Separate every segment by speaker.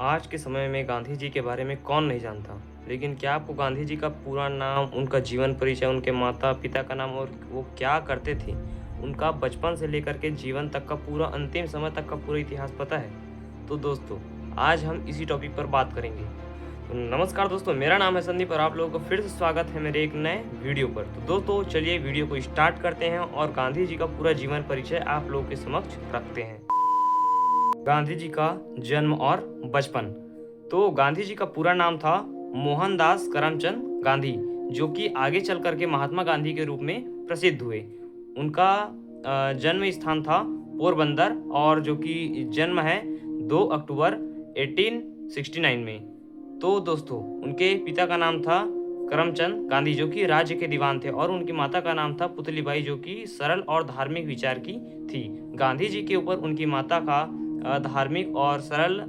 Speaker 1: आज के समय में गांधी जी के बारे में कौन नहीं जानता। लेकिन क्या आपको गांधी जी का पूरा नाम, उनका जीवन परिचय, उनके माता-पिता का नाम और वो क्या करते थे, उनका बचपन से लेकर के जीवन तक का पूरा अंतिम समय तक का पूरा इतिहास पता है? तो दोस्तों, आज हम इसी टॉपिक पर बात करेंगे। तो नमस्कार दोस्तों, मेरा नाम है संदीप और आप लोगों को फिर से स्वागत है मेरे एक नए वीडियो पर। तो दोस्तों चलिए वीडियो को स्टार्ट करते हैं और गांधी जी का पूरा जीवन परिचय आप लोगों के समक्ष रखते हैं। गांधी जी का जन्म और बचपन। तो गांधी जी का पूरा नाम था मोहनदास करमचंद गांधी, जो कि आगे चल करके महात्मा गांधी के रूप में प्रसिद्ध हुए। उनका जन्म स्थान था पोरबंदर और जो कि जन्म है 2 अक्टूबर 1869 में। तो दोस्तों उनके पिता का नाम था करमचंद गांधी, जो कि राज्य के दीवान थे, और उनकी माता का नाम था पुतलीबाई, जो कि सरल और धार्मिक विचार की थी। गांधी जी के ऊपर उनकी माता का धार्मिक और सरल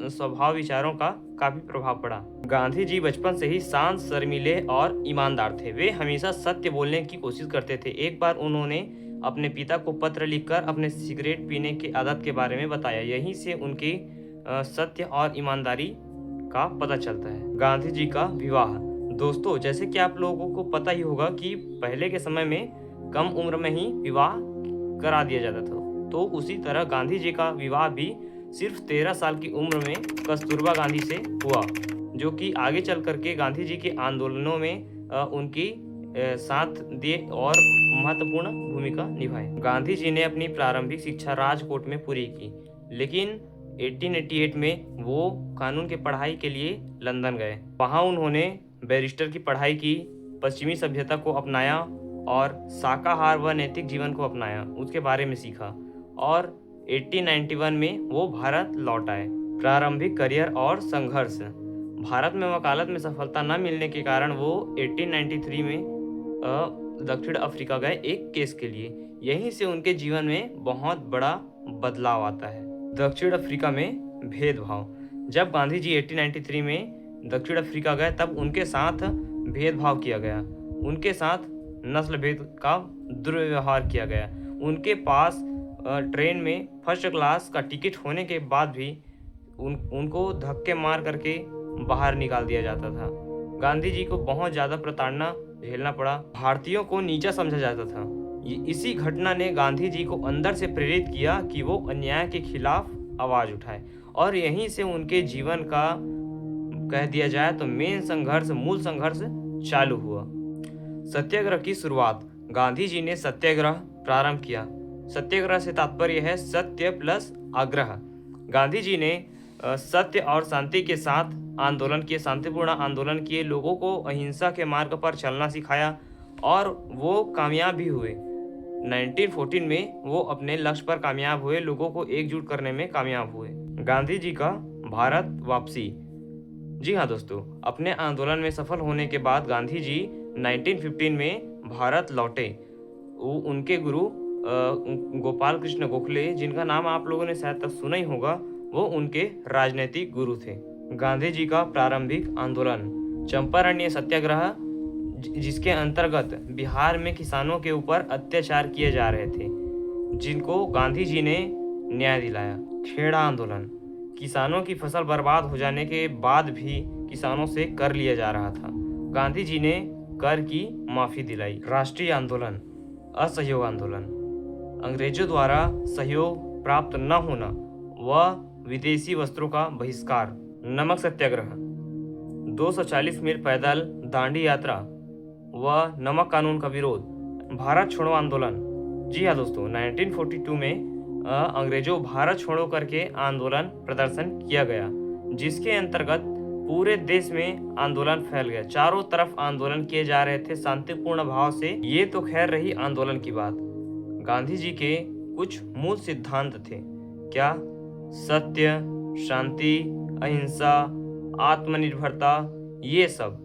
Speaker 1: स्वभाव विचारों का काफी प्रभाव पड़ा। गांधी जी बचपन से ही शांत, शर्मीले और ईमानदार थे। वे हमेशा सत्य बोलने की कोशिश करते थे। एक बार उन्होंने अपने पिता को पत्र लिखकर अपने सिगरेट पीने की आदत के बारे में बताया। यहीं से उनकी सत्य और ईमानदारी का पता चलता है। गांधी जी का विवाह। दोस्तों जैसे कि आप लोगों को पता ही होगा कि पहले के समय में कम उम्र में ही विवाह करा दिया जाता था। तो उसी तरह गांधी जी का विवाह भी सिर्फ 13 साल की उम्र में कस्तूरबा गांधी से हुआ, जो कि आगे चल करके गांधी जी के आंदोलनों में उनकी साथ दिए और महत्वपूर्ण भूमिका निभाई। गांधी जी ने अपनी प्रारंभिक शिक्षा राजकोट में पूरी की, लेकिन 1888 में वो कानून की पढ़ाई के लिए लंदन गए। वहाँ उन्होंने बैरिस्टर की पढ़ाई की, पश्चिमी सभ्यता को अपनाया और शाकाहार व नैतिक जीवन को अपनाया, उसके बारे में सीखा और 1891 में वो भारत लौट आए। प्रारंभिक करियर और संघर्ष। भारत में वकालत में सफलता न मिलने के कारण वो 1893 में दक्षिण अफ्रीका गए एक केस के लिए। यहीं से उनके जीवन में बहुत बड़ा बदलाव आता है। दक्षिण अफ्रीका में भेदभाव। जब गांधी जी 1893 में दक्षिण अफ्रीका गए तब उनके साथ भेदभाव किया गया। उनके साथ नस्ल भेद का दुर्व्यवहार किया गया। उनके पास ट्रेन में फर्स्ट क्लास का टिकट होने के बाद भी उनको धक्के मार करके बाहर निकाल दिया जाता था। गांधी जी को बहुत ज़्यादा प्रताड़ना झेलना पड़ा। भारतीयों को नीचा समझा जाता था। इसी घटना ने गांधी जी को अंदर से प्रेरित किया कि वो अन्याय के खिलाफ आवाज़ उठाए, और यहीं से उनके जीवन का कह दिया जाए तो मूल संघर्ष चालू हुआ। सत्याग्रह की शुरुआत। गांधी जी ने सत्याग्रह प्रारंभ किया। सत्याग्रह से तात्पर्य है सत्य प्लस आग्रह। गांधी जी ने सत्य और शांति के साथ आंदोलन किए, शांतिपूर्ण आंदोलन किए, लोगों को अहिंसा के मार्ग पर चलना सिखाया और वो कामयाब भी हुए। 1914 में वो अपने लक्ष्य पर कामयाब हुए, लोगों को एकजुट करने में कामयाब हुए। गांधी जी का भारत वापसी। जी हाँ दोस्तों, अपने आंदोलन में सफल होने के बाद गांधी जी 1915 में भारत लौटे। उनके गुरु गोपाल कृष्ण गोखले, जिनका नाम आप लोगों ने शायद तक सुना ही होगा, वो उनके राजनीतिक गुरु थे। गांधी जी का प्रारंभिक आंदोलन। चंपारण्य सत्याग्रह, जिसके अंतर्गत बिहार में किसानों के ऊपर अत्याचार किए जा रहे थे, जिनको गांधी जी ने न्याय दिलाया। खेड़ा आंदोलन। किसानों की फसल बर्बाद हो जाने के बाद भी किसानों से कर लिया जा रहा था। गांधी जी ने कर की माफी दिलाई। राष्ट्रीय आंदोलन। असहयोग आंदोलन। अंग्रेजों द्वारा सहयोग प्राप्त न होना व विदेशी वस्त्रों का बहिष्कार। नमक सत्याग्रह। 240 मील पैदल दांडी यात्रा व नमक कानून का विरोध। भारत छोड़ो आंदोलन। जी हाँ दोस्तों, 1942 में अंग्रेजों भारत छोड़ो करके आंदोलन प्रदर्शन किया गया, जिसके अंतर्गत पूरे देश में आंदोलन फैल गया। चारों तरफ आंदोलन किए जा रहे थे शांतिपूर्ण भाव से। ये तो खैर रही आंदोलन की बात। गांधी जी के कुछ मूल सिद्धांत थे। क्या? सत्य, शांति, अहिंसा, आत्मनिर्भरता, ये सब।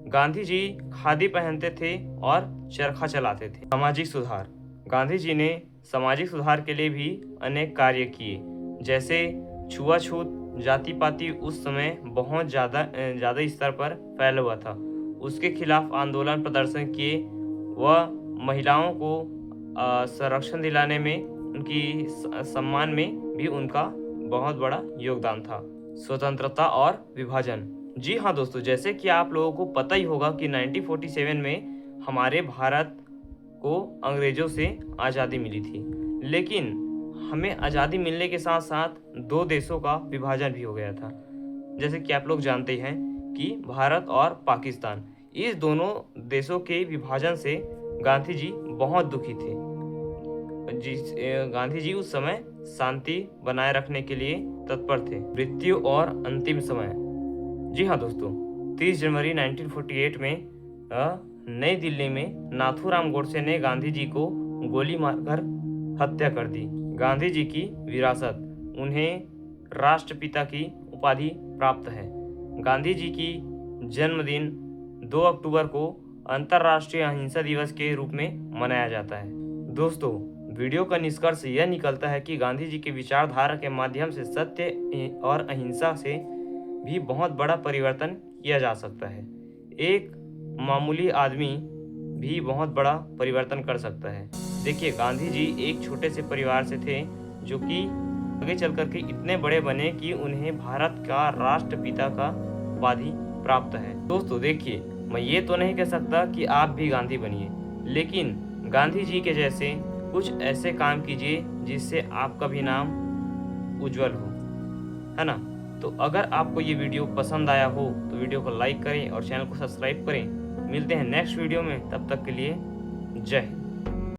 Speaker 1: गांधी जी खादी पहनते थे और चरखा चलाते थे। सामाजिक सुधार। गांधी जी ने सामाजिक सुधार के लिए भी अनेक कार्य किए, जैसे छुआछूत, जाति पाति उस समय बहुत ज़्यादा स्तर पर फैला हुआ था, उसके खिलाफ आंदोलन प्रदर्शन किए व महिलाओं को संरक्षण दिलाने में, उनकी सम्मान में भी उनका बहुत बड़ा योगदान था। स्वतंत्रता और विभाजन। जी हाँ दोस्तों, जैसे कि आप लोगों को पता ही होगा कि 1947 में हमारे भारत को अंग्रेज़ों से आज़ादी मिली थी, लेकिन हमें आज़ादी मिलने के साथ साथ दो देशों का विभाजन भी हो गया था। जैसे कि आप लोग जानते हैं कि भारत और पाकिस्तान, इस दोनों देशों के विभाजन से गांधी जी बहुत दुखी थे। गांधी जी उस समय शांति बनाए रखने के लिए तत्पर थे। मृत्यु और अंतिम समय। जी हाँ दोस्तों, 30 जनवरी 1948 में नई दिल्ली में नाथूराम गोडसे ने गांधी जी को गोली मारकर हत्या कर दी। गांधी जी की विरासत, उन्हें राष्ट्रपिता की उपाधि प्राप्त है। गांधी जी की जन्मदिन 2 अक्टूबर को अंतर्राष्ट्रीय अहिंसा दिवस के रूप में मनाया जाता है। दोस्तों, वीडियो का निष्कर्ष यह निकलता है कि गांधी जी की विचारधारा के माध्यम से सत्य और अहिंसा से भी बहुत बड़ा परिवर्तन किया जा सकता है। एक मामूली आदमी भी बहुत बड़ा परिवर्तन कर सकता है। देखिए, गांधी जी एक छोटे से परिवार से थे जो कि आगे चल कर के इतने बड़े बने कि उन्हें भारत का राष्ट्रपिता का उपाधि प्राप्त है। दोस्तों देखिए, मैं ये तो नहीं कह सकता कि आप भी गांधी बनिए, लेकिन गांधी जी के जैसे कुछ ऐसे काम कीजिए जिससे आपका भी नाम उज्जवल हो, है ना। तो अगर आपको ये वीडियो पसंद आया हो तो वीडियो को लाइक करें और चैनल को सब्सक्राइब करें। मिलते हैं नेक्स्ट वीडियो में, तब तक के लिए जय हिंद।